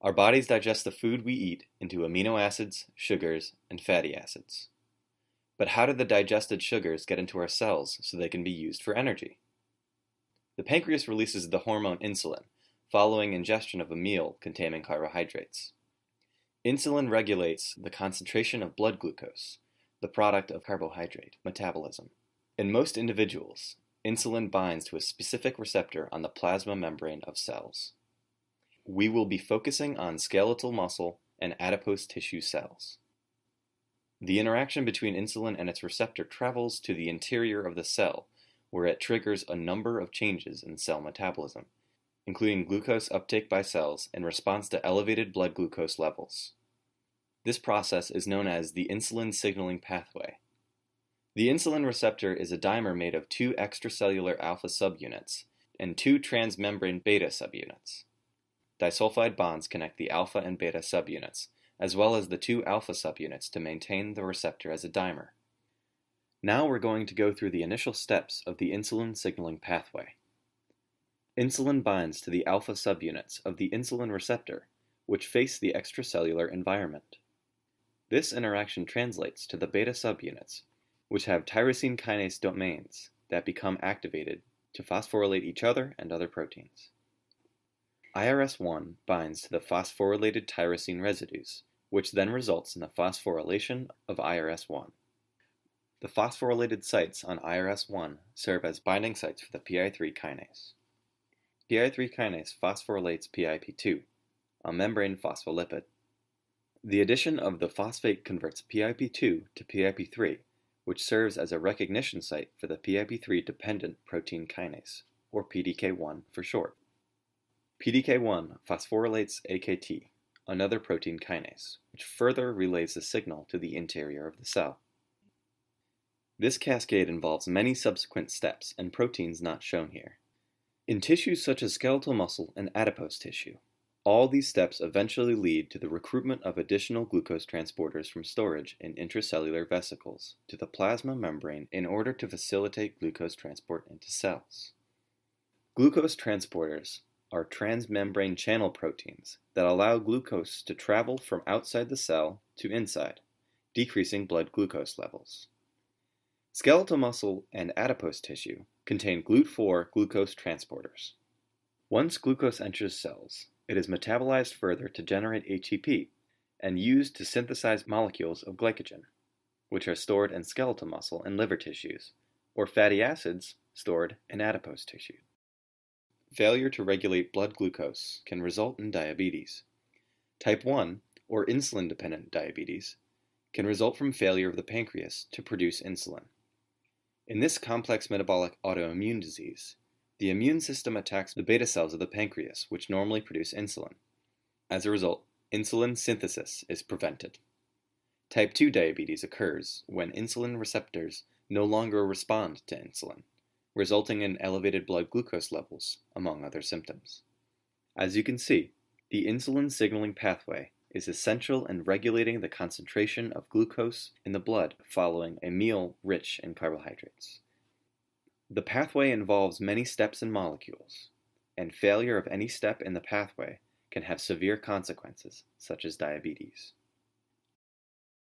Our bodies digest the food we eat into amino acids, sugars, and fatty acids. But how do the digested sugars get into our cells so they can be used for energy? The pancreas releases the hormone insulin following ingestion of a meal containing carbohydrates. Insulin regulates the concentration of blood glucose, the product of carbohydrate metabolism. In most individuals, insulin binds to a specific receptor on the plasma membrane of cells. We will be focusing on skeletal muscle and adipose tissue cells. The interaction between insulin and its receptor travels to the interior of the cell, where it triggers a number of changes in cell metabolism, including glucose uptake by cells in response to elevated blood glucose levels. This process is known as the insulin signaling pathway. The insulin receptor is a dimer made of two extracellular alpha subunits and two transmembrane beta subunits. Disulfide bonds connect the alpha and beta subunits, as well as the two alpha subunits to maintain the receptor as a dimer. Now we're going to go through the initial steps of the insulin signaling pathway. Insulin binds to the alpha subunits of the insulin receptor, which face the extracellular environment. This interaction translates to the beta subunits, which have tyrosine kinase domains that become activated to phosphorylate each other and other proteins. IRS1 binds to the phosphorylated tyrosine residues, which then results in the phosphorylation of IRS1. The phosphorylated sites on IRS1 serve as binding sites for the PI3 kinase. PI3 kinase phosphorylates PIP2, a membrane phospholipid. The addition of the phosphate converts PIP2 to PIP3, which serves as a recognition site for the PIP3 dependent protein kinase, or PDK1 for short. PDK1 phosphorylates AKT, another protein kinase, which further relays the signal to the interior of the cell. This cascade involves many subsequent steps and proteins not shown here. In tissues such as skeletal muscle and adipose tissue, all these steps eventually lead to the recruitment of additional glucose transporters from storage in intracellular vesicles to the plasma membrane in order to facilitate glucose transport into cells. Glucose transporters are transmembrane channel proteins that allow glucose to travel from outside the cell to inside, decreasing blood glucose levels. Skeletal muscle and adipose tissue contain GLUT4 glucose transporters. Once glucose enters cells, it is metabolized further to generate ATP and used to synthesize molecules of glycogen, which are stored in skeletal muscle and liver tissues, or fatty acids stored in adipose tissue. Failure to regulate blood glucose can result in diabetes. Type 1, or insulin-dependent diabetes, can result from failure of the pancreas to produce insulin. In this complex metabolic autoimmune disease, the immune system attacks the beta cells of the pancreas, which normally produce insulin. As a result, insulin synthesis is prevented. Type 2 diabetes occurs when insulin receptors no longer respond to insulin, resulting in elevated blood glucose levels, among other symptoms. As you can see, the insulin signaling pathway is essential in regulating the concentration of glucose in the blood following a meal rich in carbohydrates. The pathway involves many steps and molecules, and failure of any step in the pathway can have severe consequences, such as diabetes.